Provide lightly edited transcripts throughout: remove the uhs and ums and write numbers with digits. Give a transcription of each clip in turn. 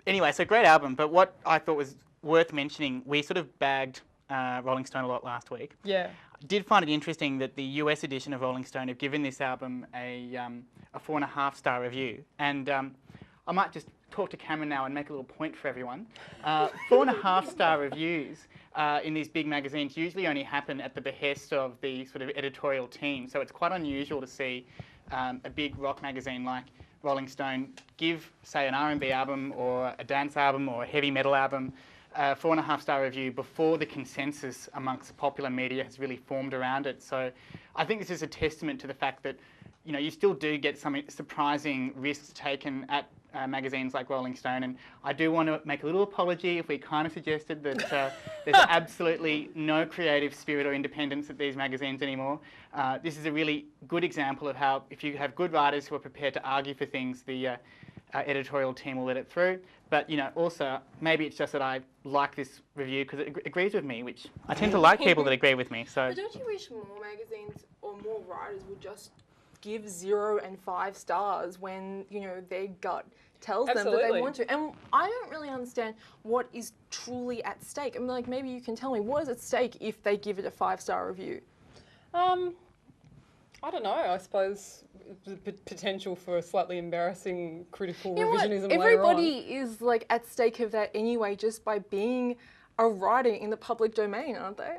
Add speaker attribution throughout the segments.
Speaker 1: Anyway, so great album. But what I thought was worth mentioning, we sort of bagged Rolling Stone a lot last week.
Speaker 2: Yeah.
Speaker 1: I did find it interesting that the US edition of Rolling Stone have given this album a 4.5-star review. And I might just talk to Cameron now and make a little point for everyone. 4.5-star reviews in these big magazines usually only happen at the behest of the sort of editorial team. So it's quite unusual to see a big rock magazine like Rolling Stone give, say, an R&B album or a dance album or a heavy metal album a 4.5-star review before the consensus amongst popular media has really formed around it. So I think this is a testament to the fact that, you know, you still do get some surprising risks taken at magazines like Rolling Stone. And I do want to make a little apology if we kind of suggested that there's absolutely no creative spirit or independence at these magazines anymore. This is a really good example of how, if you have good writers who are prepared to argue for things, the editorial team will let it through. But, you know, also, maybe it's just that I like this review because it agrees with me, which I tend to like people that agree with me. So.
Speaker 3: But don't you wish more magazines or more writers would just give 0 and 5 stars when, you know, their gut tells them that they want to? And I don't really understand what is truly at stake. I mean, like, maybe you can tell me what is at stake if they give it a 5-star review.
Speaker 2: I don't know. I suppose the potential for slightly embarrassing critical revisionism later on.
Speaker 3: Everybody is like at stake of that anyway, just by being a writer in the public domain, aren't they?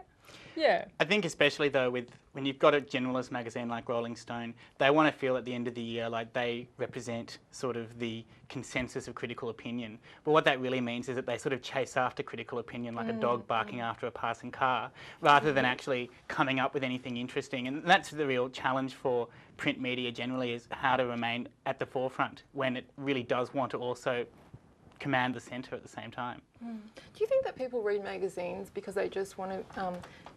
Speaker 2: Yeah.
Speaker 1: I think especially though when you've got a generalist magazine like Rolling Stone, they want to feel at the end of the year like they represent sort of the consensus of critical opinion. But what that really means is that they sort of chase after critical opinion like a dog barking after a passing car, rather than actually coming up with anything interesting. And that's the real challenge for print media generally, is how to remain at the forefront when it really does want to also command the centre at the same time.
Speaker 3: Do you think that people read magazines because they just want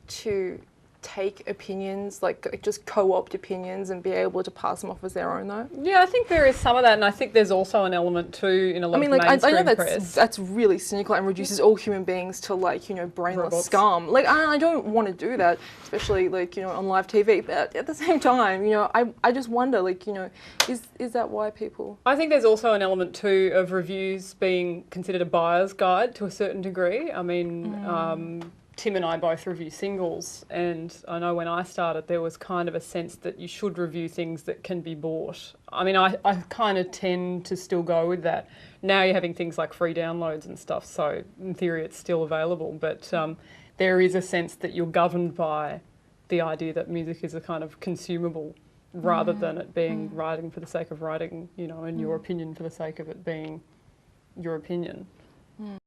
Speaker 3: to take opinions, like just co-opt opinions and be able to pass them off as their own though?
Speaker 2: Yeah, I think there is some of that, and I think there's also an element too in a lot of mainstream
Speaker 3: I know
Speaker 2: press.
Speaker 3: that's really cynical and reduces all human beings to, like, you know, brainless scum. Like, I don't want to do that, especially, like, you know, on live TV. But at the same time, you know, I just wonder, like, you know, is that why people?
Speaker 2: I think there's also an element too of reviews being considered a buyer's guide to a certain degree. I mean, Tim and I both review singles, and I know when I started there was kind of a sense that you should review things that can be bought. I mean, I kind of tend to still go with that. Now you're having things like free downloads and stuff, so in theory it's still available, but there is a sense that you're governed by the idea that music is a kind of consumable rather than it being writing for the sake of writing, you know, and your opinion for the sake of it being your opinion.